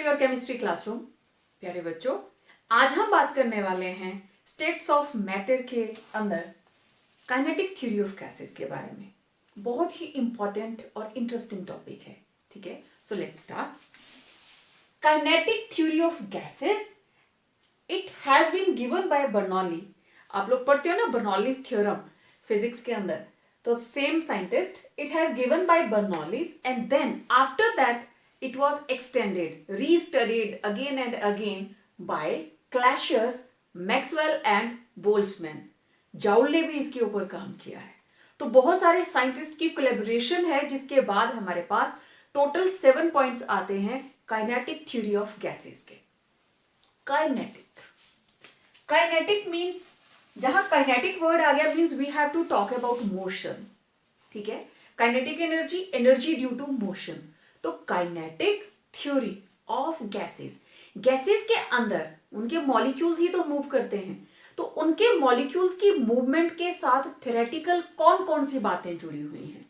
Your chemistry classroom. प्यारे बच्चों, आज हम बात करने वाले हैं स्टेट्स ऑफ मैटर के अंदर काइनेटिक थ्योरी ऑफ गैसेस के बारे में। बहुत ही इंपॉर्टेंट और इंटरेस्टिंग टॉपिक है। ठीक है, so let's start. Kinetic theory of gases, it has been given by Bernoulli. आप लोग पढ़ते हो ना बर्नौलीज थ्योरम फिजिक्स के अंदर, तो same scientist, it has given by Bernoulli's and then after that it was extended, restudied again and again by Clashes, Maxwell and Boltzmann. Joule ने भी इसके ऊपर काम किया है। तो बहुत सारे साइंटिस्ट की कोलैबोरेशन है, जिसके बाद हमारे पास टोटल 7 पॉइंट्स आते हैं काइनेटिक थ्योरी ऑफ गैसेस के। काइनेटिक मींस, जहां काइनेटिक वर्ड आ गया means we have to talk about motion. ठीक है, kinetic energy, energy due to motion. तो kinetic theory of gases, gases के अंदर उनके मॉलिक्यूल्स ही तो मूव करते हैं, तो उनके मॉलिक्यूल्स की मूवमेंट के साथ थ्योरेटिकल कौन कौन सी बातें जुड़ी हुई हैं,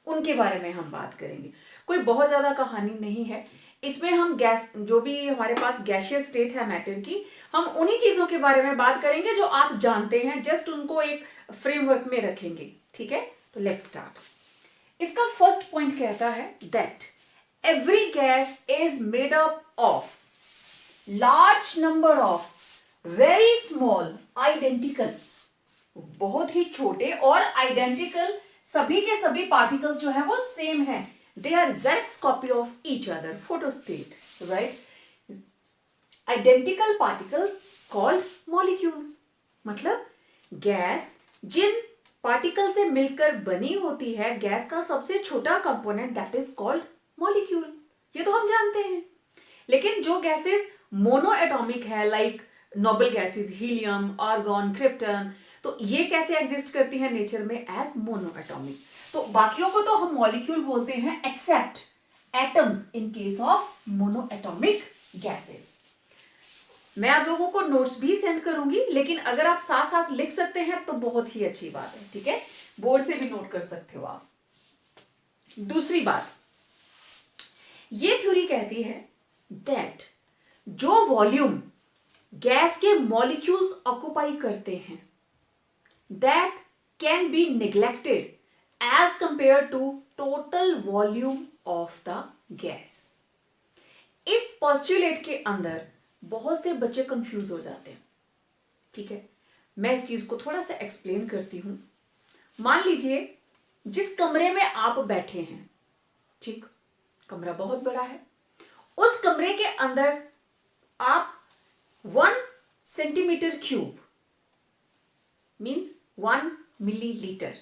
उनके बारे में हम बात करेंगे। कोई बहुत ज्यादा कहानी नहीं है इसमें। हम गैस, जो भी हमारे पास गैसियस स्टेट है मैटर की, हम उन्हीं चीजों के बारे में बात करेंगे जो आप जानते हैं, जस्ट उनको एक फ्रेमवर्क में रखेंगे। ठीक है, तो लेट्स स्टार्ट। इसका फर्स्ट पॉइंट कहता है that every gas is made up of large number of very small identical, बहुत ही छोटे और identical सभी के सभी particles जो है वो सेम है। they are Zerk's copy of each other, photostate, right? identical particles called molecules, मतलब गैस जिन पार्टिकल से मिलकर बनी होती है, गैस का सबसे छोटा component that is called molecule. ये तो हम जानते हैं। लेकिन जो गैसेस मोनो एटॉमिक है, like noble gases, helium, argon, krypton, तो ये कैसे एग्जिस्ट करती हैं नेचर में एज मोनो एटॉमिक। तो बाकियों को तो हम मॉलिक्यूल बोलते हैं except atoms in case of mono atomic gases. मैं आप लोगों को नोट्स भी सेंड करूंगी, लेकिन अगर आप साथ साथ लिख सकते हैं तो बहुत ही अच्छी बात है। ठीक है, बोर्ड से भी नोट कर सकते हो आप। दूसरी बात, ये थ्योरी कहती है दैट जो वॉल्यूम गैस के मॉलिक्यूल्स ऑक्युपाई करते हैं, that can be neglected as compare to total volume of the gas. इस पॉस्टुलेट के अंदर बहुत से बच्चे कंफ्यूज हो जाते हैं। ठीक है, मैं इस चीज को थोड़ा सा एक्सप्लेन करती हूं। मान लीजिए जिस कमरे में आप बैठे हैं, ठीक, कमरा बहुत बड़ा है, उस कमरे के अंदर आप 1 सेंटीमीटर क्यूब मींस 1 मिलीलीटर,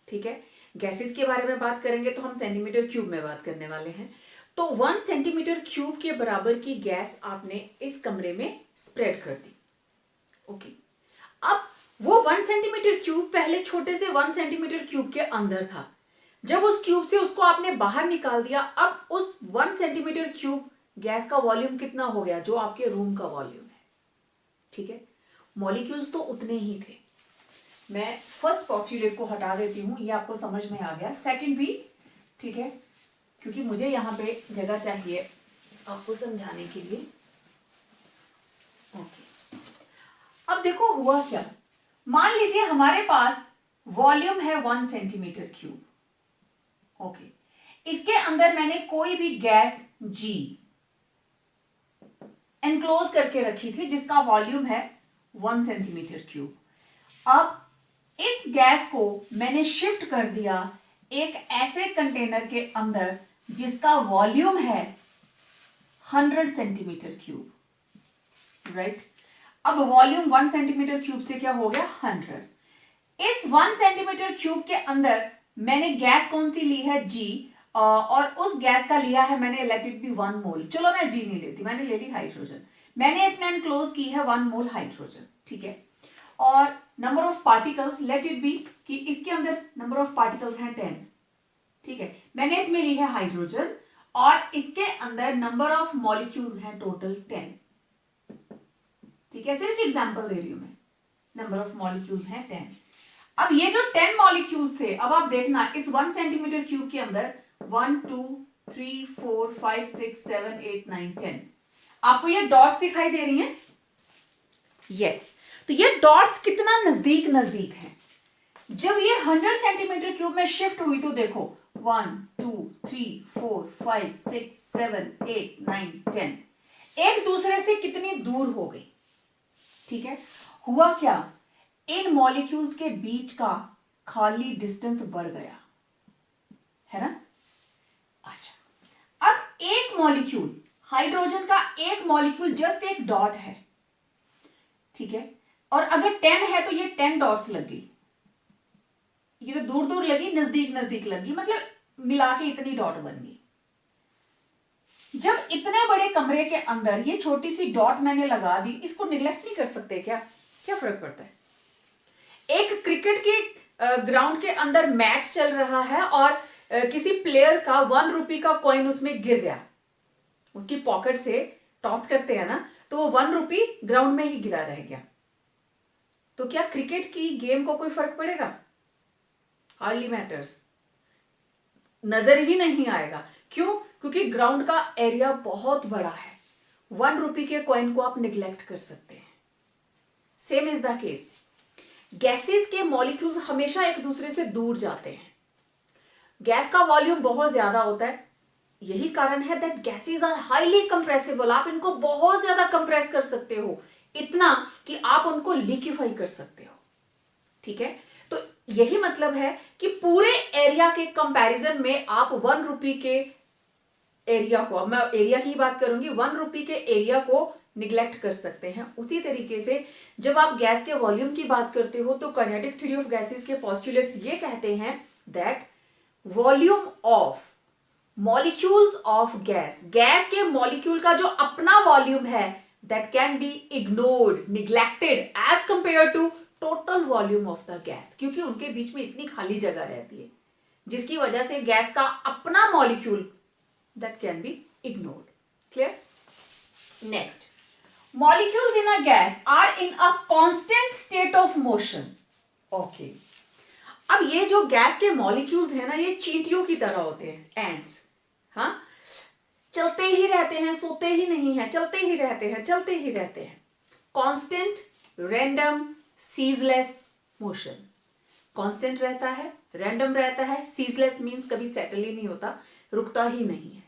ठीक है, गैसेस के बारे में बात करेंगे तो हम सेंटीमीटर क्यूब में बात करने वाले हैं, तो 1 सेंटीमीटर क्यूब के बराबर की गैस आपने इस कमरे में स्प्रेड कर दी। ओके, अब वो 1 सेंटीमीटर क्यूब पहले छोटे से 1 सेंटीमीटर क्यूब के अंदर था। जब उस क्यूब से उसको आपने बाहर निकाल दिया, अब उस 1 सेंटीमीटर क्यूब गैस का वॉल्यूम कितना हो गया, जो आपके रूम का वॉल्यूम है। ठीक है, मॉलिक्यूल्स तो उतने ही थे। मैं फर्स्ट पॉस्टुलेट को हटा देती हूं, ये आपको समझ में आ गया। सेकंड भी, ठीक है, क्योंकि मुझे यहां पे जगह चाहिए आपको समझाने के लिए। ओके, अब देखो हुआ क्या। मान लीजिए हमारे पास वॉल्यूम है 1 सेंटीमीटर क्यूब। ओके, इसके अंदर मैंने कोई भी गैस G एनक्लोज करके रखी थी, जिसका वॉल्यूम है 1 सेंटीमीटर क्यूब। अब इस गैस को मैंने शिफ्ट कर दिया एक ऐसे कंटेनर के अंदर जिसका वॉल्यूम है 100 सेंटीमीटर क्यूब, राइट। अब वॉल्यूम 1 सेंटीमीटर क्यूब से क्या हो गया, 100। इस 1 सेंटीमीटर क्यूब के अंदर मैंने गैस कौन सी ली है, G, और उस गैस का लिया है मैंने, लेट इट बी 1 मोल। चलो मैं G नहीं लेती, मैंने ले ली हाइड्रोजन। मैंने इसमें एनक्लोज की है 1 मोल हाइड्रोजन। ठीक है, और number of particles, late it B कि इसके अंदर नंबर ऑफ पार्टिकल्स हैं 10। ठीक है, मैंने इसमें ली है हाइड्रोजन और इसके अंदर नंबर ऑफ मॉलिक्यूल्स हैं टोटल 10। ठीक है, सिर्फ एग्जांपल दे रही हूं मैं, नंबर ऑफ मॉलिक्यूल्स हैं 10। अब ये जो 10 मॉलिक्यूल्स थे, अब आप देखना इस 1 सेंटीमीटर क्यूब के अंदर 1 2 3 4 5 6 7 8 9 10 आपको ये डॉट्स दिखाई दे रही हैं? यस। तो ये डॉट्स कितना नजदीक नजदीक हैं। जब ये 100 सेंटीमीटर क्यूब में शिफ्ट हुई तो देखो 1 2 3 4 5 6 7 8 9 10 एक दूसरे से कितनी दूर हो गई। ठीक है, हुआ क्या, इन मॉलिक्यूल्स के बीच का खाली डिस्टेंस बढ़ गया, है ना। अच्छा, अब एक मॉलिक्यूल, हाइड्रोजन का एक मॉलिक्यूल जस्ट एक डॉट है, ठीक है, और अगर 10 है तो ये 10 डॉट्स लगी, ये तो दूर दूर लगी, नजदीक नजदीक लगी, मतलब मिला के इतनी डॉट बन गई। जब इतने बड़े कमरे के अंदर ये छोटी सी डॉट मैंने लगा दी, इसको निगलेक्ट नहीं कर सकते क्या? क्या फर्क पड़ता है? एक क्रिकेट के ग्राउंड के अंदर मैच चल रहा है और किसी प्लेयर का 1 रुपए का कॉइन उसमें गिर गया, उसकी पॉकेट से टॉस करते हैं ना, तो वो 1 रुपए ग्राउंड में ही गिरा रह गया, तो क्या क्रिकेट की गेम को कोई फर्क पड़ेगा? हार्डली मैटर्स, नजर ही नहीं आएगा। क्यों? क्योंकि ग्राउंड का एरिया बहुत बड़ा है, 1 रुपए के कॉइन को आप निगलेक्ट कर सकते हैं। Same is the case, gases के मॉलिक्यूल्स हमेशा एक दूसरे से दूर जाते हैं। गैस का वॉल्यूम बहुत ज्यादा होता है, यही कारण है that gases are highly compressible. आप इनको बहुत ज्यादा कंप्रेस कर सकते हो, इतना कि आप उनको लिक्विफाई कर सकते हो। ठीक है, तो यही मतलब है कि पूरे एरिया के कंपैरिजन में आप 1 रुपए के एरिया को, अब मैं एरिया की बात करूंगी, 1 रुपए के एरिया को निगलेक्ट कर सकते हैं। उसी तरीके से जब आप गैस के वॉल्यूम की बात करते हो तो काइनेटिक थ्योरी ऑफ गैसेस के पोस्टुलेट्स ये कहते हैं that volume of molecules of gas, gas के मॉलिक्यूल का जो अपना वॉल्यूम है, that can be ignored, neglected as compare to total volume of the gas, क्योंकि उनके बीच में इतनी खाली जगह रहती है जिसकी वजह से गैस का अपना molecule that can be ignored. Clear? Next, molecules in a gas are in a constant state of motion. Okay. अब ये जो गैस के मॉलिक्यूल्स है ना, ये चींटियों की तरह होते हैं, एंड्स। हाँ, चलते ही रहते हैं, सोते ही नहीं है, चलते ही रहते हैं, चलते ही रहते हैं। Constant, random, ceaseless motion. Constant रहता है, रैंडम रहता है, सीजलेस मींस कभी सेटल ही नहीं होता, रुकता ही नहीं है।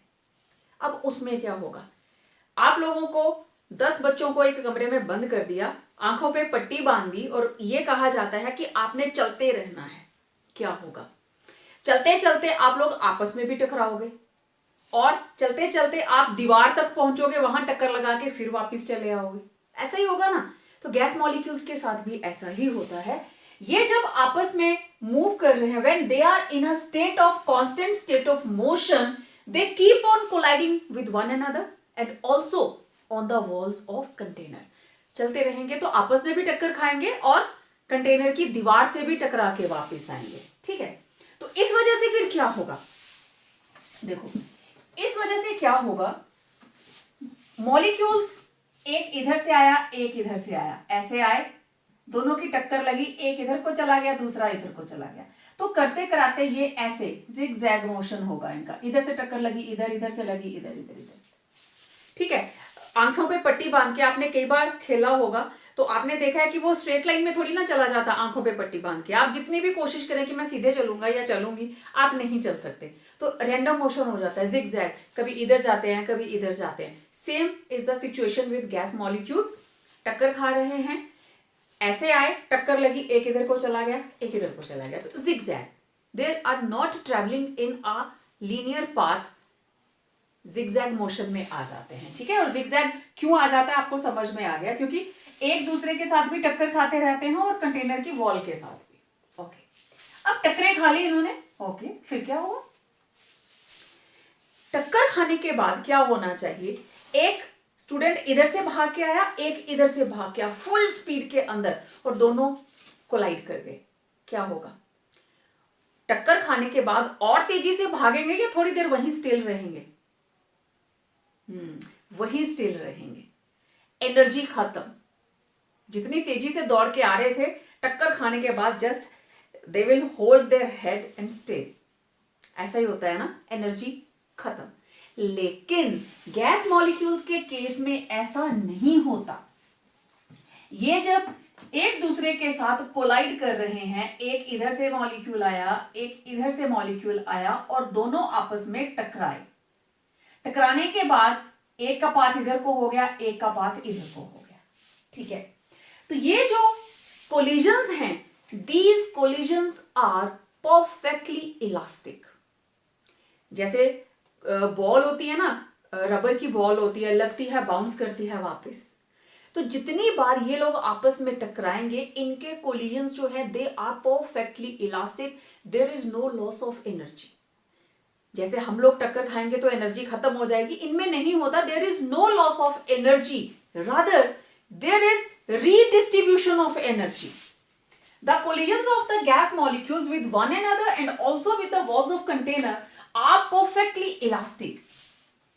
अब उसमें क्या होगा, आप लोगों को 10 बच्चों को एक कमरे में बंद कर दिया, आंखों पे पट्टी बांध दी और ये कहा जाता है कि आपने चलते रहना है। क्या होगा? चलते चलते आप लोग आपस में भी टकराओगे और चलते चलते आप दीवार तक पहुंचोगे, वहां टक्कर लगा के फिर वापस चले आओगे। ऐसा ही होगा ना। तो गैस मॉलिक्यूल्स के साथ भी ऐसा ही होता है। ये जब आपस में मूव कर रहे हैं, when they are in a state of constant state of motion, they keep on colliding with one another and also on the walls of container. चलते रहेंगे तो आपस में भी टक्कर खाएंगे और कंटेनर की दीवार से भी टकरा के वापस आएंगे। ठीक है, तो इस वजह से फिर क्या होगा, देखो इस वजह से क्या होगा, मॉलिक्यूल्स एक इधर से आया, एक इधर से आया, ऐसे आए, दोनों की टक्कर लगी, एक इधर को चला गया, दूसरा इधर को चला गया, तो करते कराते ये ऐसे जिग जैग मोशन होगा इनका, इधर से टक्कर लगी, इधर, इधर से लगी, इधर, इधर, इधर। ठीक है, आंखों पे पट्टी बांध के आपने कई बार खेला होगा, तो आपने देखा है कि वो स्ट्रेट लाइन में थोड़ी ना चला जाता, आंखों पे पट्टी बांध के। आप जितनी भी कोशिश करें कि मैं सीधे चलूंगा या चलूंगी, आप नहीं चल सकते, तो रैंडम मोशन हो जाता है, जिग जैग, कभी इधर जाते हैं, कभी इधर जाते हैं। Same is the situation with gas molecules. टक्कर खा रहे हैं, ऐसे आए, टक्कर लगी, एक इधर को चला गया, एक इधर को चला गया, तो zigzag, they are not travelling in a linear path, zigzag motion में आ जाते हैं। ठीक है, और जिगजैग क्यों आ जाता है आपको समझ में आ गया, क्योंकि एक दूसरे के साथ भी टक्कर खाते रहते हैं और कंटेनर की वॉल के साथ भी। ओके, अब टक्करें खा ली इन्होंने। ओके, फिर क्या हुआ, टक्कर खाने के बाद क्या होना चाहिए, एक स्टूडेंट इधर से भाग के आया, एक इधर से भाग के आया फुल स्पीड के अंदर, और दोनों कोलाइड कर गए। क्या होगा, टक्कर खाने के बाद और तेजी से भागेंगे या थोड़ी देर वहीं स्टिल रहेंगे? वहीं स्टिल रहेंगे। एनर्जी खत्म, जितनी तेजी से दौड़ के आ रहे थे, टक्कर खाने के बाद just they will hold their head and stay. ऐसा ही होता है ना, एनर्जी खत्म। लेकिन गैस मॉलिक्यूल्स के केस में ऐसा नहीं होता। ये जब एक दूसरे के साथ कोलाइड कर रहे हैं, एक इधर से मॉलिक्यूल आया, एक इधर से मॉलिक्यूल आया और दोनों आपस में टकराए। टकराने के बाद एक का पाथ इधर को हो गया, एक का पाथ इधर को हो गया। ठीक है, तो ये जो कोलिजन्स हैं, these collisions are perfectly elastic. जैसे बॉल होती है ना, रबर की बॉल होती है, लगती है, बाउंस करती है वापस। तो जितनी बार ये लोग आपस में टकराएंगे, इनके कोलिजन्स जो है they are perfectly elastic, there is no loss of energy. जैसे हम लोग टक्कर खाएंगे तो एनर्जी खत्म हो जाएगी, इनमें नहीं होता। There is no loss of energy, rather there is redistribution of energy. The collisions of the gas molecules with one another and also with the walls of container are perfectly elastic.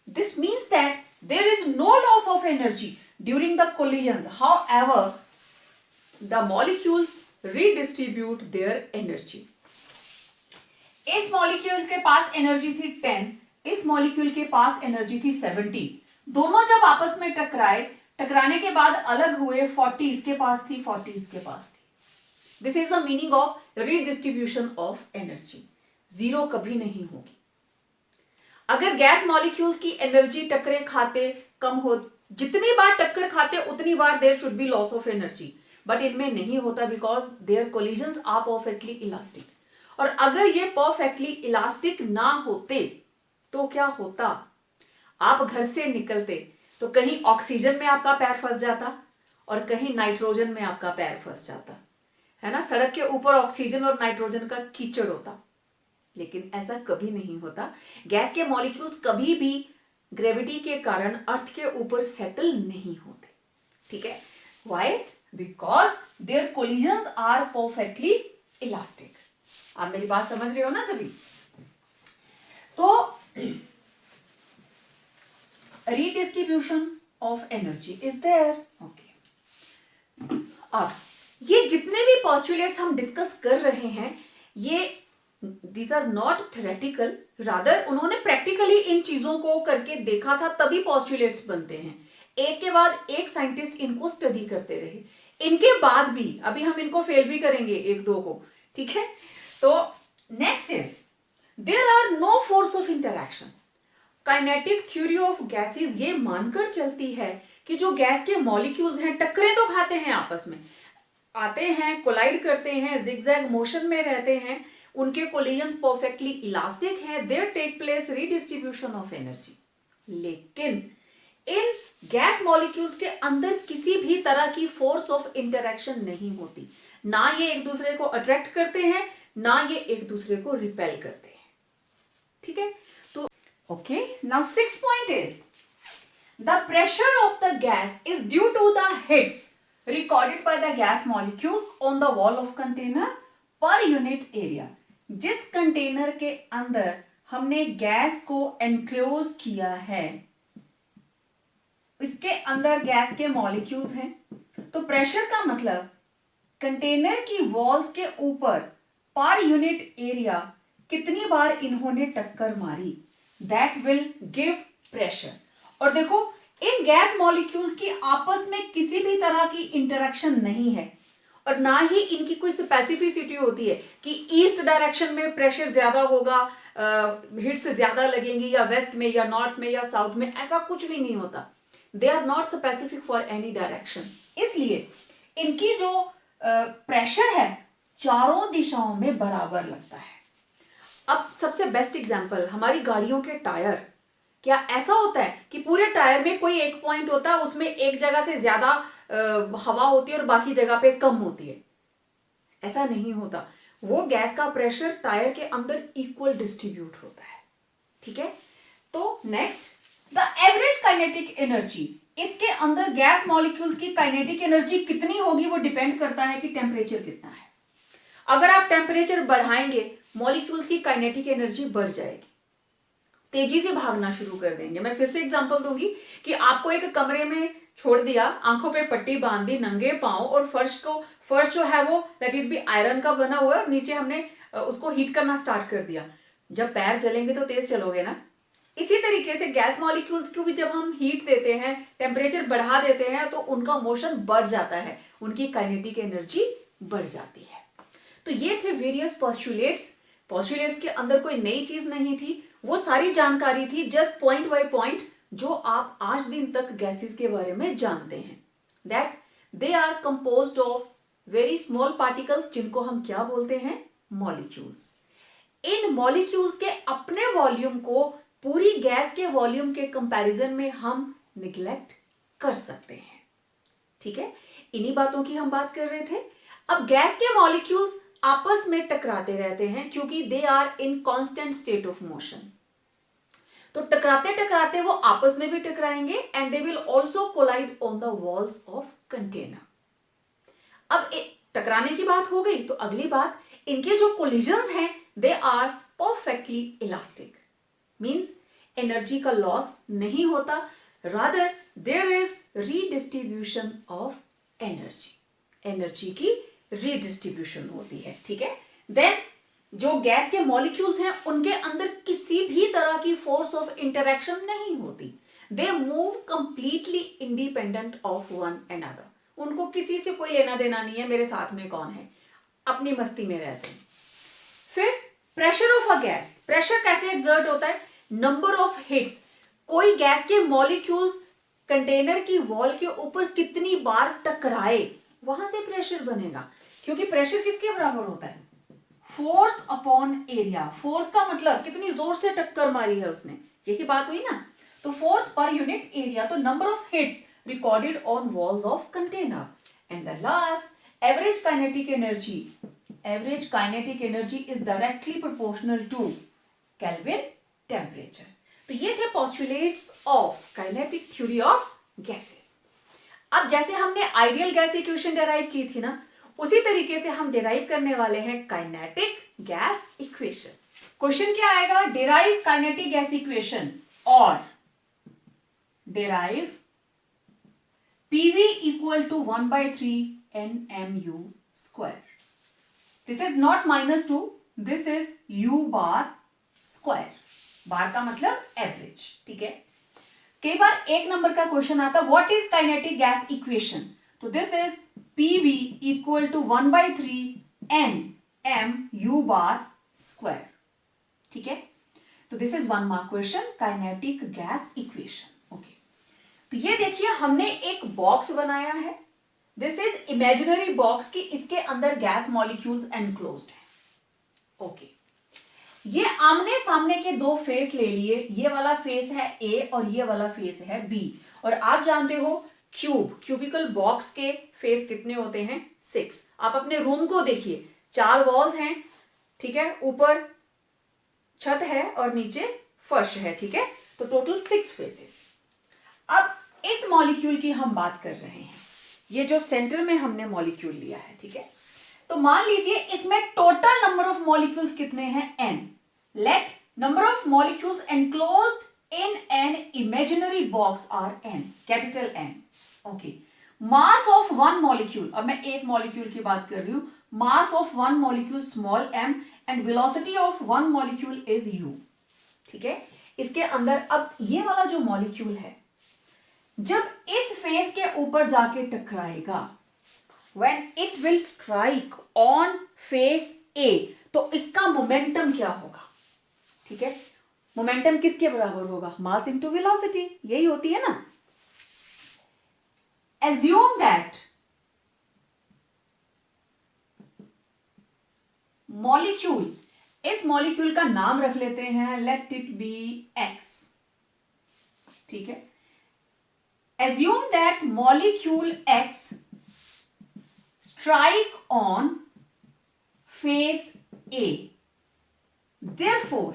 This means that there is no loss of energy during the collisions. However, the molecules redistribute their energy. इस molecule के पास energy थी 10, इस molecule के पास energy थी 70। दोनों जब आपस में टकराए, टकराने के बाद अलग हुए, 40 इसके पास थी, 40 इसके पास थी। This is the meaning of redistribution of energy. Zero कभी नहीं होगी। अगर गैस मॉलिक्यूल्स की एनर्जी टक्करे खाते कम हो, जितनी बार टक्कर खाते उतनी बार there should be loss of energy, but इनमें नहीं होता because there collisions are perfectly elastic. और अगर ये परफेक्टली इलास्टिक ना होते तो क्या होता? आप घर से निकलते तो कहीं ऑक्सीजन में आपका पैर फंस जाता और कहीं नाइट्रोजन में आपका पैर फंस जाता, है ना। सड़क के ऊपर ऑक्सीजन और नाइट्रोजन का कीचड़ होता, लेकिन ऐसा कभी नहीं होता। गैस के मॉलिक्यूल्स कभी भी ग्रेविटी के कारण अर्थ के ऊपर सेटल नहीं होते। ठीक है, why? Because there collisions are perfectly elastic. आप मेरी बात समझ रहे हो ना सभी? तो redistribution of energy is there. Okay. अब ये जितने भी postulates हम डिस्कस कर रहे हैं, ये these are not theoretical, rather उन्होंने प्रैक्टिकली इन चीजों को करके देखा था, तभी postulates बनते हैं। एक के बाद एक साइंटिस्ट इनको स्टडी करते रहे, इनके बाद भी अभी हम इनको फेल भी करेंगे एक दो को। ठीक है, तो next is there are no force of interaction. Kinetic theory of gases ये मानकर चलती है कि जो गैस के मॉलिक्यूल्स हैं टक्करे तो खाते हैं, आपस में आते हैं, कोलाइड करते हैं, जिगजैग मोशन में रहते हैं, उनके कोलिजन्स परफेक्टली इलास्टिक हैं, there take place redistribution of energy. लेकिन इन गैस मॉलिक्यूल्स के अंदर किसी भी तरह की फोर्स ऑफ इंटरैक्शन नहीं होती। ना ये एक दूसरे को अट्रैक्ट करते हैं, ना ये एक दूसरे को रिपेल करते हैं। ठीक है, तो okay, now 6th point is the pressure of the gas is due to the hits recorded by the gas molecules on the wall of container per unit area. जिस कंटेनर के अंदर हमने गैस को एनक्लोज किया है, इसके अंदर gas के मॉलिक्यूल्स हैं, तो प्रेशर का मतलब कंटेनर की वॉल्स के ऊपर पर यूनिट एरिया कितनी बार इन्होंने टक्कर मारी, दैट विल गिव प्रेशर। और देखो, इन गैस मॉलिक्यूल्स की आपस में किसी भी तरह की इंटरेक्शन नहीं है और ना ही इनकी कोई स्पेसिफिसिटी होती है कि ईस्ट डायरेक्शन में प्रेशर ज्यादा होगा, हिट्स ज्यादा लगेंगी, या वेस्ट में या नॉर्थ में या साउथ में, ऐसा कुछ भी नहीं होता। They are not specific for any direction. इसलिए इनकी जो प्रेशर है चारों दिशाओं में बराबर लगता है। अब सबसे बेस्ट एग्जांपल, हमारी गाड़ियों के टायर। क्या ऐसा होता है कि पूरे टायर में कोई एक पॉइंट होता है, उसमें एक जगह से ज्यादा हवा होती है और बाकी जगह पे कम होती है? ऐसा नहीं होता। वो गैस का प्रेशर टायर के अंदर इक्वल डिस्ट्रीब्यूट होता है। ठीक है, तो next, the average kinetic energy. इसके अंदर गैस मॉलिक्यूल्स की काइनेटिक एनर्जी कितनी होगी वो डिपेंड करता है कि टेम्परेचर कितना है। अगर आप टेम्परेचर बढ़ाएंगे, मॉलिक्यूल्स की काइनेटिक एनर्जी बढ़ जाएगी, तेजी से भागना शुरू कर देंगे। मैं फिर से एग्जांपल दूंगी कि आपको एक कमरे में छोड़ दिया, आंखों पे पट्टी बांध दी, नंगे पांव, और फर्श जो है वो लेट इट बी आयरन का बना हुआ है और नीचे हमने उसको हीट करना स्टार्ट कर दिया। जब पैर जलेंगे तो तेज चलोगे ना, इसी तरीके से गैस मॉलिक्यूल्स को भी जब हम हीट देते हैं, टेम्परेचर बढ़ा देते हैं, तो उनका मोशन बढ़ जाता है, उनकी काइनेटिक एनर्जी बढ़ जाती है। तो ये थे वेरियस पोस्टुलेट्स। पोस्टुलेट्स के अंदर कोई नई चीज नहीं थी, वो सारी जानकारी थी जस्ट पॉइंट बाय पॉइंट जो आप आज दिन तक गैसेस के बारे में जानते हैं। That they are composed of very small particles, जिनको हम क्या बोलते हैं, मॉलिक्यूल्स। इन मॉलिक्यूल्स के अपने वॉल्यूम को पूरी गैस के वॉल्यूम के कंपैरिजन में हम निग्लेक्ट कर सकते हैं। ठीक है, इन्हीं बातों की हम बात कर रहे थे। अब गैस के मॉलिक्यूल्स आपस में टकराते रहते हैं क्योंकि they are in constant state of motion. तो टकराते टकराते वो आपस में भी टकराएंगे and they will also collide on the walls of container. अब टकराने की बात हो गई, तो अगली बात, इनके जो कोलिजन्स हैं they are perfectly elastic, means energy का लॉस नहीं होता, rather there is redistribution of energy, energy की रीडिस्ट्रीब्यूशन होती है। ठीक है, देन जो गैस के मॉलिक्यूल्स हैं उनके अंदर किसी भी तरह की फोर्स ऑफ इंटरेक्शन नहीं होती, they move completely independent of one another. उनको किसी से कोई लेना देना नहीं है, मेरे साथ में कौन है, अपनी मस्ती में रहते हैं। फिर pressure of a gas, pressure कैसे एक्सर्ट होता है, नंबर ऑफ हिट्स, कोई गैस के मॉलिक्यूल्स कंटेनर की वॉल के ऊपर कितनी बार टकराए वहां से प्रेशर बनेगा, क्योंकि प्रेशर किसके बराबर होता है, फोर्स अपॉन एरिया। फोर्स का मतलब कितनी जोर से टक्कर मारी है उसने, यही बात हुई ना, तो फोर्स पर यूनिट एरिया, तो number of hits recorded on walls of container. And the last, average kinetic energy. Average kinetic energy is directly proportional to Kelvin temperature. तो ये थे postulates of kinetic theory of gases. अब जैसे हमने ideal gas equation derive की थी ना, उसी तरीके से हम डेराइव करने वाले हैं काइनेटिक गैस इक्वेशन। क्वेश्चन क्या आएगा, डेराइव काइनेटिक गैस इक्वेशन और derive PV equal to 1/3 nmu square. This is not -2, this is u bar square. बार का मतलब एवरेज। ठीक है, कई बार एक नंबर का क्वेश्चन आता, what is kinetic gas equation, तो this is PV equal to 1/3 nmu bar square. ठीक है, तो this is 1 mark question, kinetic gas equation. तो ये देखिए हमने एक बॉक्स बनाया है, दिस इज इमेजिनरी बॉक्स की इसके अंदर गैस मॉलिक्यूल्स एनक्लोज्ड है। ओके, ये आमने सामने के दो फेस ले लिए, ये वाला फेस है ए और ये वाला फेस है बी। और आप जानते हो क्यूबिकल बॉक्स के फेस कितने होते हैं, 6। आप अपने रूम को देखिए, 4 वॉल्स हैं, ठीक है, ऊपर छत है और नीचे फर्श है। ठीक है, तो टोटल 6 फेसेस। अब इस मॉलिक्यूल की हम बात कर रहे हैं, ये जो सेंटर में हमने मॉलिक्यूल लिया है। ठीक है, तो मान लीजिए इसमें टोटल नंबर ऑफ मॉलिक्यूल्स कितने हैं, n। Let number of molecules enclosed in an imaginary box are n, capital N। Okay, mass of one molecule, अब मैं एक मॉलिक्यूल की बात कर रही हूं, mass of one molecule small m and velocity of one molecule is u। ठीक है, इसके अंदर अब ये वाला जो मॉलिक्यूल है जब इस फेस के ऊपर जाके टकराएगा, when it will strike on face A, तो इसका मोमेंटम क्या होगा। ठीक है, मोमेंटम किसके बराबर होगा, मास इंटू वेलोसिटी, यही होती है ना। एज्यूम दैट मॉलिक्यूल, इस मॉलिक्यूल का नाम रख लेते हैं, लेट इट बी X। ठीक है, assume that molecule X strike on face A. Therefore,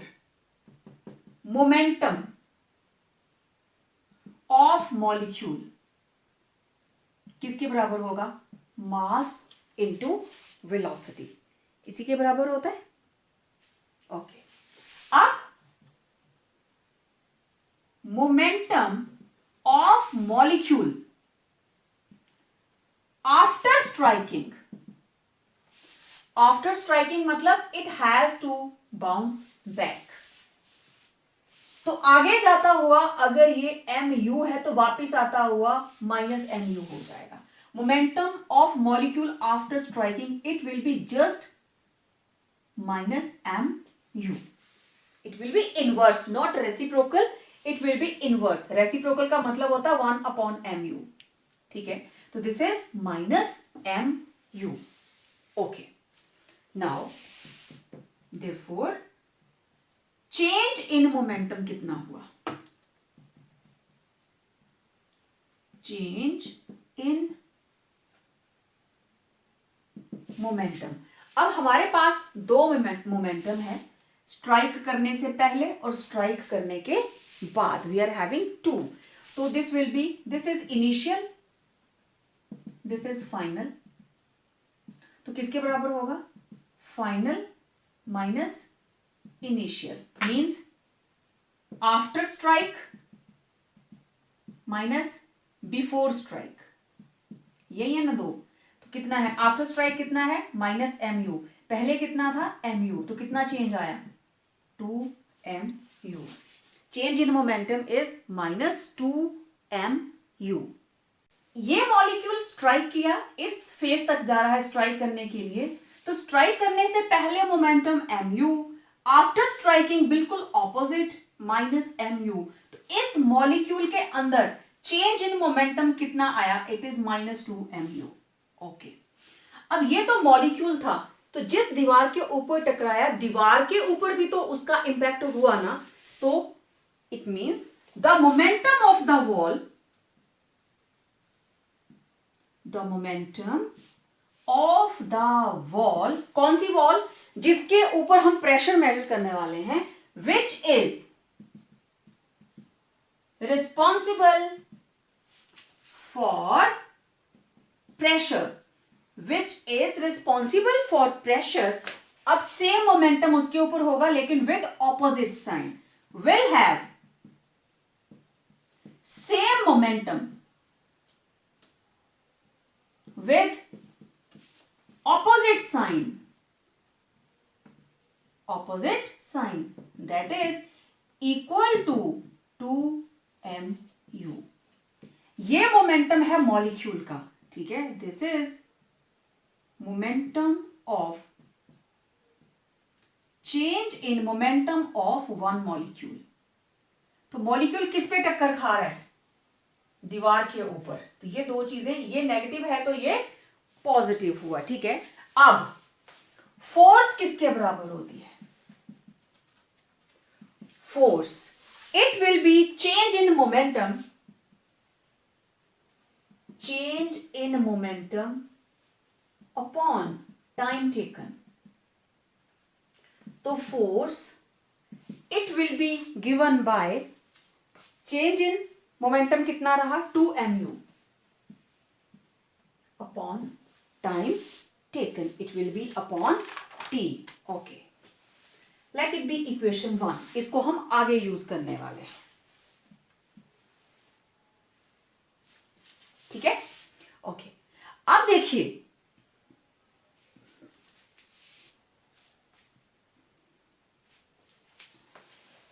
momentum of molecule किसके बराबर होगा, mass into velocity, इसी के बराबर होता है। ओके, अब momentum of molecule after striking मतलब it has to bounce back, तो आगे जाता हुआ अगर ये mu है तो वापिस आता हुआ माइनस mu हो जाएगा. Momentum of molecule after striking it will be just minus mu. It will B inverse, not reciprocal, it will B inverse. Reciprocal का मतलब होता है 1/mu. ठीक है, तो this is minus mu. Okay, now therefore change in momentum कितना हुआ? Change in momentum. अब हमारे पास दो मोमेंटम है, स्ट्राइक करने से पहले और स्ट्राइक करने के बाद. We are having two. तो this will be, this is initial, this is final. तो किसके बराबर होगा? Final minus initial means after strike minus before strike. यही है ना दो. तो कितना है आफ्टर स्ट्राइक? कितना है? Minus mu. पहले कितना था? mu. तो कितना चेंज आया? 2mu. Change in momentum is minus 2mu. ये मॉलिक्यूल स्ट्राइक किया, इस फेज तक जा रहा है स्ट्राइक करने के लिए. तो स्ट्राइक करने से पहले मोमेंटम mu, आफ्टर स्ट्राइकिंग बिल्कुल ऑपोजिट माइनस mu. तो इस मॉलिक्यूल के अंदर चेंज इन मोमेंटम कितना आया? It is minus 2mu. Okay, अब ये तो मॉलिक्यूल था, तो जिस दीवार के ऊपर टकराया, दीवार के ऊपर भी तो उसका इंपैक्ट हुआ ना. तो it means the momentum of the wall, the momentum of the wall, कौन सी वॉल? जिसके ऊपर हम प्रेशर मेजर करने वाले हैं, which is responsible for pressure, which is responsible for pressure. अब सेम मोमेंटम उसके ऊपर होगा लेकिन with opposite sign. Will have same momentum with opposite sign that is equal to 2mu. ये मोमेंटम है मॉलिक्यूल का. ठीक है, this is momentum of change in momentum of one molecule. तो मॉलिक्यूल किस पे टक्कर खा रहा है? दीवार के ऊपर. तो ये दो चीजें, ये नेगेटिव है तो ये पॉजिटिव हुआ. ठीक है, अब फोर्स किसके बराबर होती है? Force, it will be change in momentum, change in momentum upon time taken. तो force it will be given by change in momentum कितना रहा? 2mu upon time taken. It will be upon t. Okay, let it be equation 1. इसको हम आगे use करने वाले हैं. ठीक है, ओके. अब देखिए,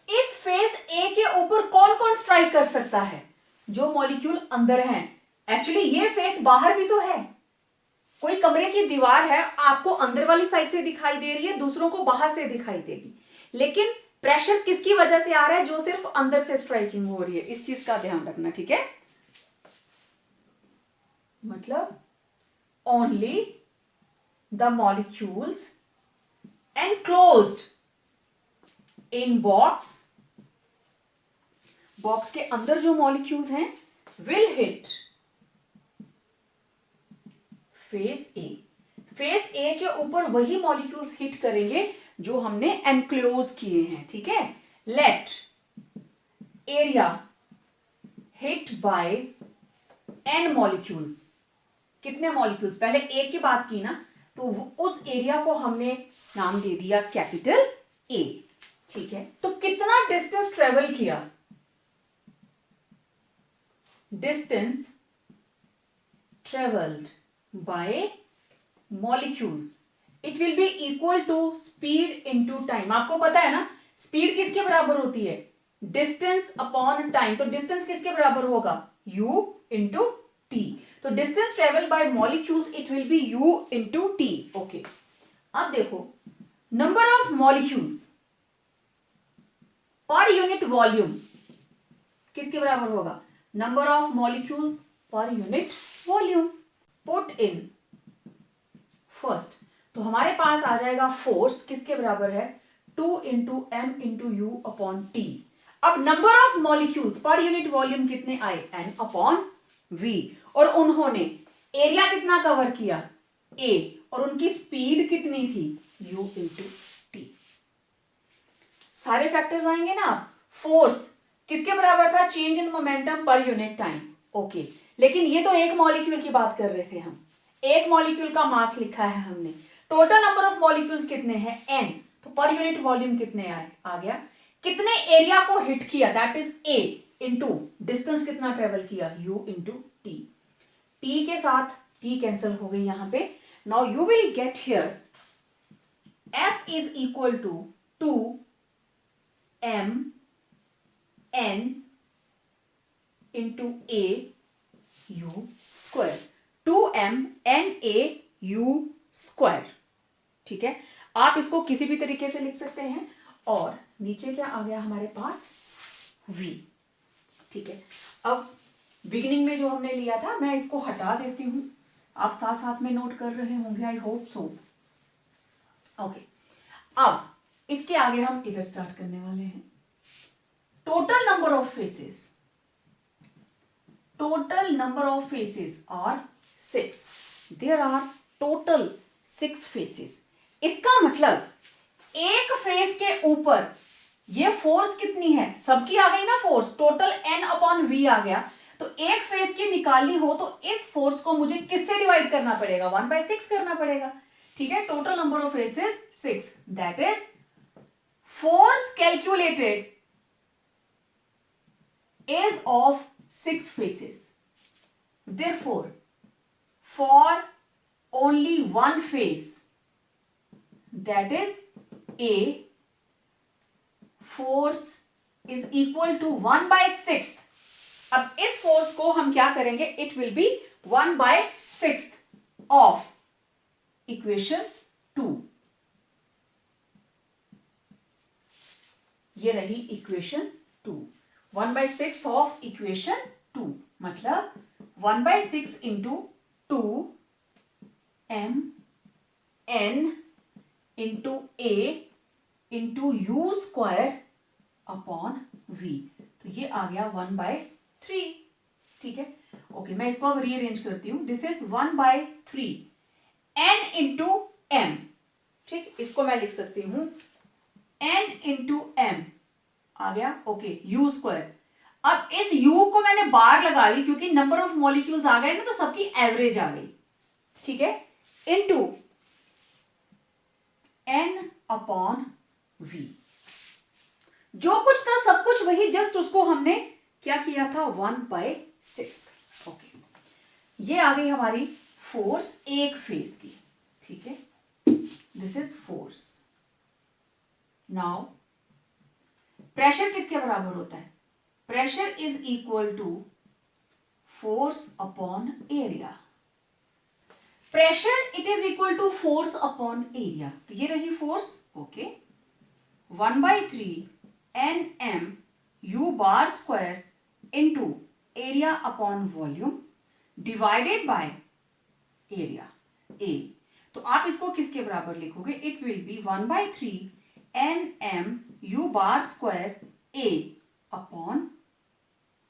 इस फेस ए के ऊपर कौन कौन स्ट्राइक कर सकता है? जो मॉलिक्यूल अंदर हैं. एक्चुअली ये फेस बाहर भी तो है. कोई कमरे की दीवार है, आपको अंदर वाली साइड से दिखाई दे रही है, दूसरों को बाहर से दिखाई देगी. लेकिन प्रेशर किसकी वजह से आ रहा है? जो सिर्फ अंदर से स्ट्राइकिंग हो रही है. इस चीज का ध्यान रखना. ठीक है, मतलब only the molecules enclosed in box, box के अंदर जो मॉलिक्यूल्स हैं will hit face A. Face A के ऊपर वही मॉलिक्यूल्स हिट करेंगे जो हमने एनक्लोज किए हैं. ठीक है, let area hit by n molecules. कितने मॉलिक्यूल्स? पहले ए की बात की ना, तो उस एरिया को हमने नाम दे दिया कैपिटल ए. ठीक है, तो कितना डिस्टेंस ट्रेवल किया? Distance travelled by molecules, it will be equal to speed into time. आपको पता है ना स्पीड किसके बराबर होती है? डिस्टेंस अपॉन टाइम, तो डिस्टेंस किसके बराबर होगा, u इंटू टी। तो distance travel by molecules it will be u into t. Okay, अब देखो नंबर ऑफ मॉलिक्यूल्स पर यूनिट वॉल्यूम किसके बराबर होगा, नंबर ऑफ मॉलिक्यूल्स पर unit volume. Put in first, तो हमारे पास आ जाएगा फोर्स किसके बराबर है, 2 into M into U upon T. अब नंबर ऑफ मॉलिक्यूल्स पर यूनिट वॉल्यूम कितने आए, एन अपॉन वी, और उन्होंने एरिया कितना कवर किया, ए, और उनकी स्पीड कितनी थी, यू इंटू टी। सारे फैक्टर्स आएंगे ना। फोर्स किसके बराबर था, change in momentum per unit time. Okay, लेकिन ये तो एक मॉलिक्यूल की बात कर रहे थे हम, एक मॉलिक्यूल का मास लिखा है हमने, टोटल नंबर ऑफ मॉलिक्यूल्स कितने हैं, एन, तो पर यूनिट वॉल्यूम कितने आए, आ गया, कितने एरिया को हिट किया, that is A, into distance कितना ट्रेवल किया, यू इंटू टी। टी के साथ टी कैंसिल हो गई यहां पे। Now you will get here F is equal to 2 m n into A u square, 2m n a u square. ठीक है, आप इसको किसी भी तरीके से लिख सकते हैं। और नीचे क्या आ गया हमारे पास, v। ठीक है, अब बिगिनिंग में जो हमने लिया था मैं इसको हटा देती हूं, आप साथ साथ में नोट कर रहे होंगे, आई होप सो। ओके, अब इसके आगे हम इधर स्टार्ट करने वाले हैं। Total number of faces, total number of faces are 6, there are total 6 faces. इसका मतलब एक फेस के ऊपर ये फोर्स कितनी है, सबकी आ गई ना force, total n upon v आ गया। तो एक फेस की निकालनी हो तो इस फोर्स को मुझे किससे डिवाइड करना पड़ेगा, 1/6 करना पड़ेगा। ठीक है, total number of faces 6, that is force calculated is of 6 faces. Therefore, for only one face, that is A, force is equal to 1/6। अब इस फोर्स को हम क्या करेंगे, it will B 1/6 of equation 2। ये रही इक्वेशन 2, 1/6 ऑफ इक्वेशन 2, मतलब 1/6 into 2 m n into a into you square upon v। तो ये आ गया 1/3। ठीक है, ओके, मैं इसको अब रीअरेंज करती हूं। This is 1/3 n into m। ठीक, इसको मैं लिख सकती हूं n इंटू m आ गया, ओके, u स्क्वायर। अब इस u को मैंने बार लगा ली क्योंकि नंबर ऑफ मॉलिक्यूल्स आ गए ना, तो सबकी एवरेज आ गई। ठीक है, इंटू n अपॉन v। जो कुछ था सब कुछ वही, जस्ट उसको हमने क्या किया था, 1/6। ओके, ये आ गई हमारी फोर्स एक फेस की। ठीक है, this is force. Now pressure किसके बराबर होता है, pressure is equal to force upon area. Pressure it is equal to force upon area, तो ये रही force. Okay, 1/3 nm u bar square into area upon volume divided by area A। तो आप इसको किसके बराबर लिखोगे, it will be 1/3 nm u bar square A upon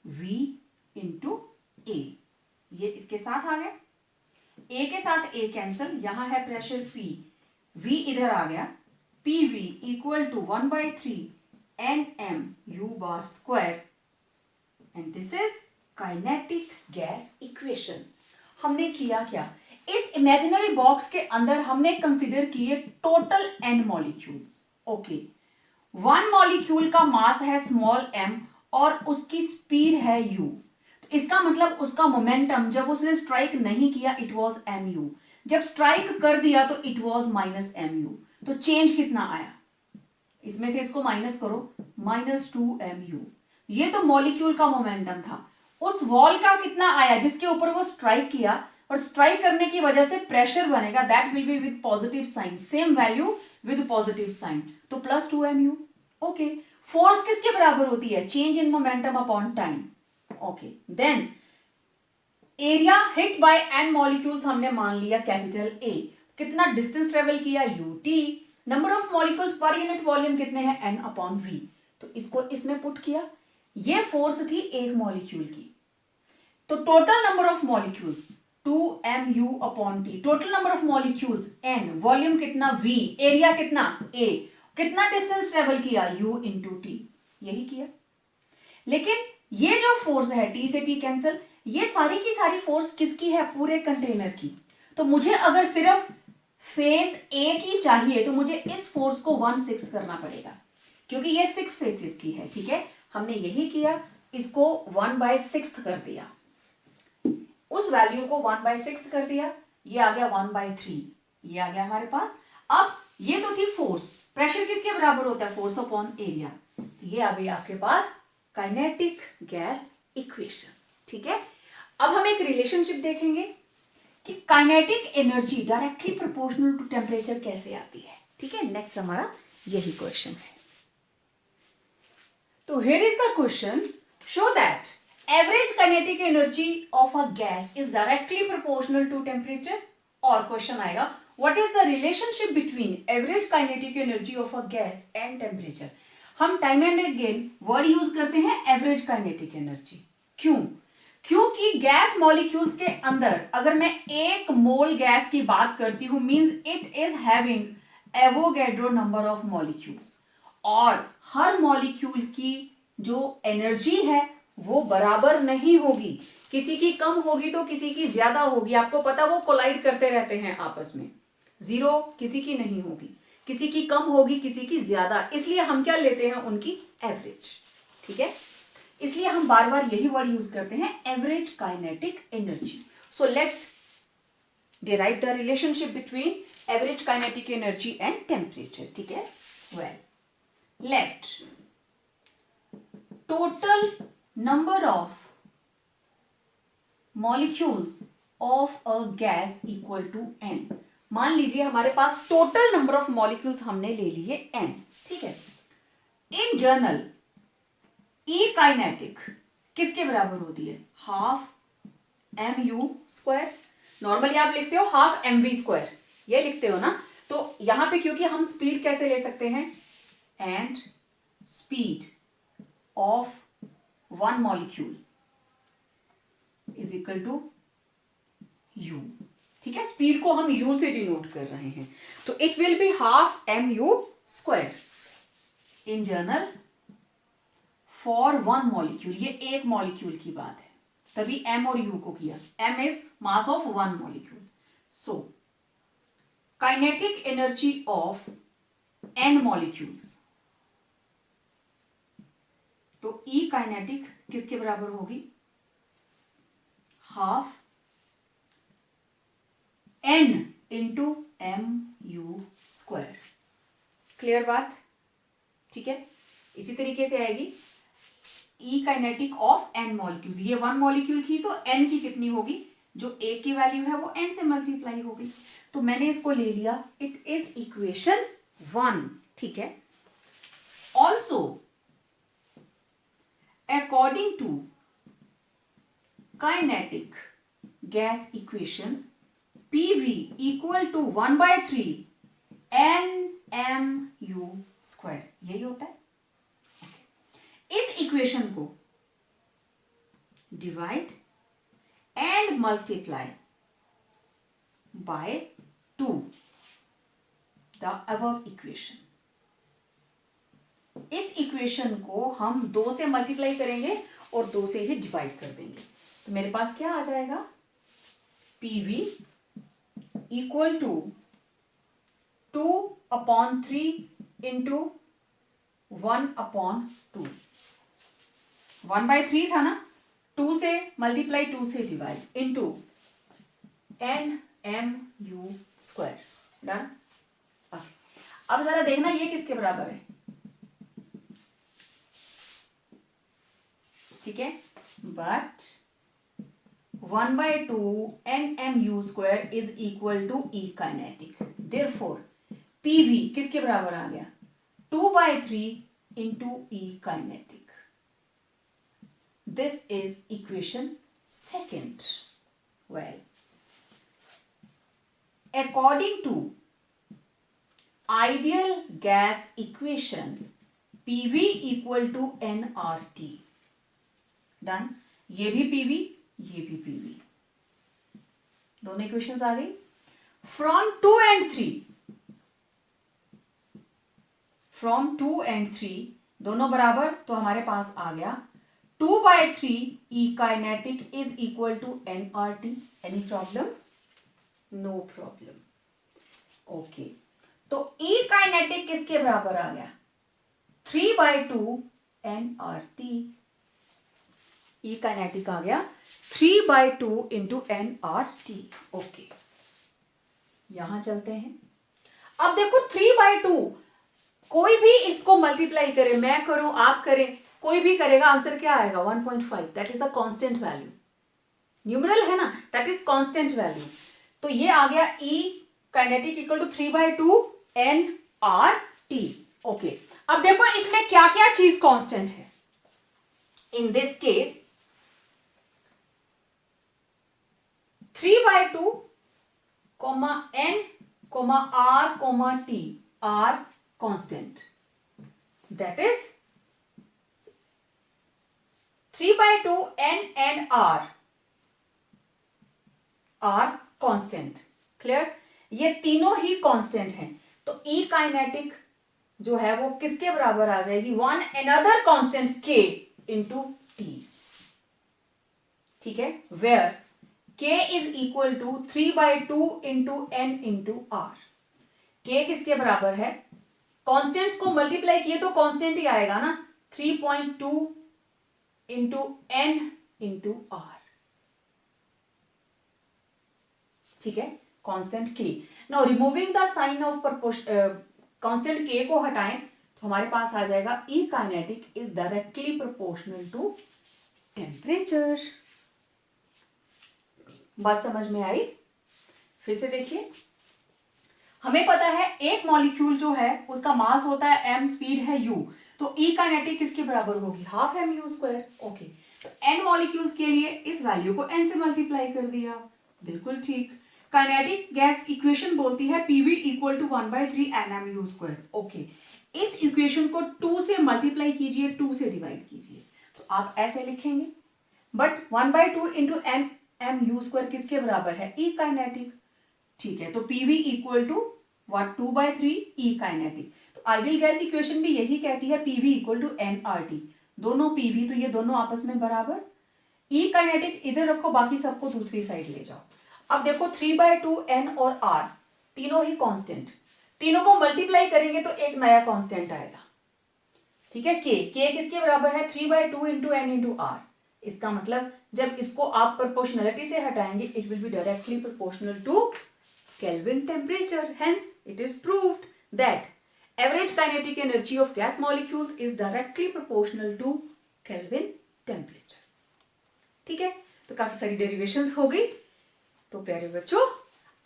v into A। ये इसके साथ आ गया, A के साथ A कैंसल, यहां है प्रेशर P, V इधर आ गया, PV equal to 1/3 nm u bar square, and this is kinetic gas equation. हमने किया क्या, इस इमेजिनरी बॉक्स के अंदर हमने कंसीडर किए total n molecules. Okay, one molecule का मास है स्मॉल m और उसकी स्पीड है u। तो इसका मतलब उसका मोमेंटम जब उसने स्ट्राइक नहीं किया इट वाज mu, जब स्ट्राइक कर दिया तो इट वाज -mu। तो चेंज कितना आया, इसमें से इसको माइनस करो, -2mu। ये तो मॉलिक्यूल का मोमेंटम था। उस वॉल का कितना आया जिसके ऊपर वो स्ट्राइक किया, और स्ट्राइक करने की वजह से प्रेशर बनेगा, that will be with positive sign, same value with positive sign, तो +2mu। ओके, फोर्स किसके बराबर होती है? Change in momentum upon time. Okay, then area hit by n molecules हमने मान लिया कैपिटल A। कितना डिस्टेंस ट्रेवल किया? ut। नंबर ऑफ मॉलिक्यूल्स पर यूनिट वॉल्यूम कितने हैं? n/v। तो इसको इसमें पुट किया। ये फोर्स थी एक मॉलिक्यूल की, तो total number of molecules 2mu/t। Total number of molecules n, volume कितना? v, एरिया कितना? a, कितना डिस्टेंस ट्रेवल किया? u × t। यही किया। लेकिन ये जो फोर्स है, t से t कैंसिल, ये सारी की सारी फोर्स किसकी है? पूरे कंटेनर की। तो मुझे अगर सिर्फ फेस A की चाहिए तो मुझे इस फोर्स को 1/6 करना पड़ेगा, क्योंकि ये 6 फेसेस की है। ठीक है, हमने यही किया, इसको 1/6 कर दिया, उस वैल्यू को 1/6 कर दिया, ये आ गया 1/3, ये आ गया हमारे पास। अब ये तो थी फोर्स, प्रेशर किसके बराबर होता है? Force upon area. ये आ गई आपके पास काइनेटिक गैस इक्वेशन। ठीक है, अब हम एक रिलेशनशिप देखेंगे कि kinetic energy directly proportional to temperature कैसे आती है। ठीक है, नेक्स्ट हमारा यही क्वेश्चन है। तो here is the question, show that average kinetic energy of a gas is directly proportional to temperature. और क्वेश्चन आएगा, what is the relationship between average kinetic energy of a gas and temperature. हम time and again word use करते हैं average kinetic energy. क्यों? क्योंकि gas molecules के अंदर अगर मैं 1 मोल गैस की बात करती हूं, means it is having Avogadro number of molecules, और हर मॉलिक्यूल की जो एनर्जी है वो बराबर नहीं होगी, किसी की कम होगी तो किसी की ज्यादा होगी। आपको पता, वो कोलाइड करते रहते हैं आपस में, जीरो किसी की नहीं होगी, किसी की कम होगी किसी की ज्यादा, इसलिए हम क्या लेते हैं? उनकी एवरेज। ठीक है, इसलिए हम बार बार यही वर्ड यूज करते हैं, average kinetic energy. So let's derive the relationship between average kinetic energy and temperature. ठीक है, well, let total number of molecules of a gas equal to n। मान लीजिए हमारे पास टोटल नंबर ऑफ मॉलिक्यूल्स हमने ले लिए n। ठीक है, इन जनरल ई काइनेटिक किसके बराबर होती है? ½ mu²। नॉर्मली आप लिखते हो ½ mv², ये लिखते हो ना। तो यहां पे क्योंकि हम स्पीड कैसे ले सकते हैं? And speed of 1 molecule is equal to u। ठीक है, स्पीड को हम u से डिनोट कर रहे हैं, तो it will B ½ mu²। In general for 1 molecule, ये एक मॉलिक्यूल की बात है, तभी m और u को किया। m is mass of 1 molecule. So kinetic energy of n molecules, तो E काइनेटिक किसके बराबर होगी? ½ n इंटू mu²। क्लियर बात? ठीक है, इसी तरीके से आएगी E kinetic of n molecules. ये 1 मॉलिक्यूल की, तो n की कितनी होगी? जो A की वैल्यू है वो n से मल्टीप्लाई होगी, तो मैंने इसको ले लिया, इट इज इक्वेशन 1। ठीक है, also according to kinetic gas equation PV equal to 1/3 nmu², यही होता है। इस इक्वेशन को divide and multiply by 2, the above equation. इस इक्वेशन को हम 2 से मल्टीप्लाई करेंगे और 2 से ही डिवाइड कर देंगे, तो मेरे पास क्या आ जाएगा? PV equal to 2/3 into 1/2। 1/3 था ना, 2 से मल्टीप्लाई 2 से डिवाइड इंटू nmu²। डन। अब जरा देखना ये किसके बराबर है? ठीक है, but 1/2 nmu square is equal to E kinetic. Therefore PV किसके बराबर आ गया? 2/3 into E kinetic. This is equation second. Well, according to ideal gas equation, PV equal to nRT. Done. ये भी PV, ये भी PV, दोनों इक्वेशंस आ गई. From 2 and 3, from 2 and 3 दोनों बराबर, तो हमारे पास आ गया 2/3 E kinetic is equal to nRT. Any problem? No problem. Okay. तो E kinetic किसके बराबर आ गया? 3/2 nRT. E kinetic आ गया 3/2 into nRT. ओके, यहां चलते हैं. अब देखो 3/2, कोई भी इसको मल्टीप्लाई करे, मैं करूं, आप करें, कोई भी करेगा, आंसर क्या आएगा? 1.5. That is a constant value. Numeral है ना, दैट इज कांस्टेंट वैल्यू. तो ये आ गया E kinetic equal to 3/2 nRT. Okay, अब देखो इसमें क्या क्या चीज कांस्टेंट है. In this case 3/2 n r t are constant. That is 3/2 n and r are constant. Clear? ये तीनों ही कांस्टेंट हैं. तो E kinetic जो है वो किसके बराबर आ जाएगी? One another constant K into T. ठीक है, where K is equal to 3/2 into n into r. K किसके बराबर है? कांस्टेंट्स को मल्टीप्लाई किए तो कांस्टेंट ही आएगा ना, 3.2 इंटू n इंटू r. ठीक है, constant K. Now removing the sign of constant K को हटाएं तो हमारे पास आ जाएगा E kinetic is directly proportional to temperature. बात समझ में आई? फिर से देखिए, हमें पता है एक मॉलिक्यूल जो है उसका मास होता है m, स्पीड है u. तो E kinetic किसके बराबर होगी? Half mu square. ओके, तो n मॉलिक्यूल्स के लिए इस वैल्यू को n से मल्टीप्लाई कर दिया. बिल्कुल ठीक. काइनेटिक गैस इक्वेशन बोलती है PV equal to 1/3 nmu square. Okay, इस इक्वेशन को 2 से मल्टीप्लाई कीजिए, 2 से डिवाइड कीजिए, तो आप ऐसे लिखेंगे. बट 1/2 इंटू nmu स्क्वायर किसके बराबर है? E kinetic. ठीक है, तो PV equal to what? 2/3 E kinetic. तो आइडियल गैस इक्वेशन भी यही कहती है PV इक्वल टू nRT. दोनों PV, तो ये दोनों आपस में बराबर. E kinetic इधर रखो, बाकी सबको दूसरी साइड ले जाओ. अब देखो 3/2 n और r तीनों ही कांस्टेंट, तीनों को मल्टीप्लाई करेंगे तो एक नया कांस्टेंट आएगा. ठीक है, K किसके बराबर है? 3/2 इंटू n इंटू r. इसका मतलब जब इसको आप प्रोपोर्शनलिटी से हटाएंगे, it will be directly proportional to Kelvin temperature. Hence it is proved that average kinetic energy of gas molecules is directly proportional to Kelvin temperature. ठीक है, तो काफी सारी डेरिवेशंस हो गई. तो प्यारे बच्चों,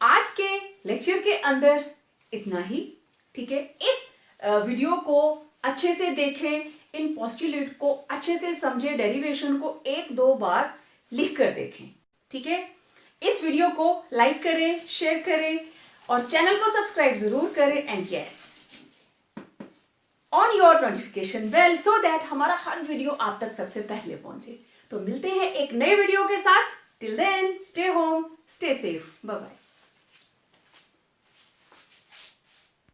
आज के लेक्चर के अंदर इतना ही. ठीक है, इस वीडियो को अच्छे से देखें, इन पोस्टुलेट को अच्छे से समझें, डेरिवेशन को 1-2 बार लिख कर देखें. ठीक है, इस वीडियो को लाइक करें, शेयर करें और चैनल को सब्सक्राइब जरूर करें. And yes, on your notification bell so that हमारा हर वीडियो आप तक सबसे पहले पहुंचे. तो मिलते हैं एक नए वीडियो के साथ. Till then, stay home, stay safe. Bye bye.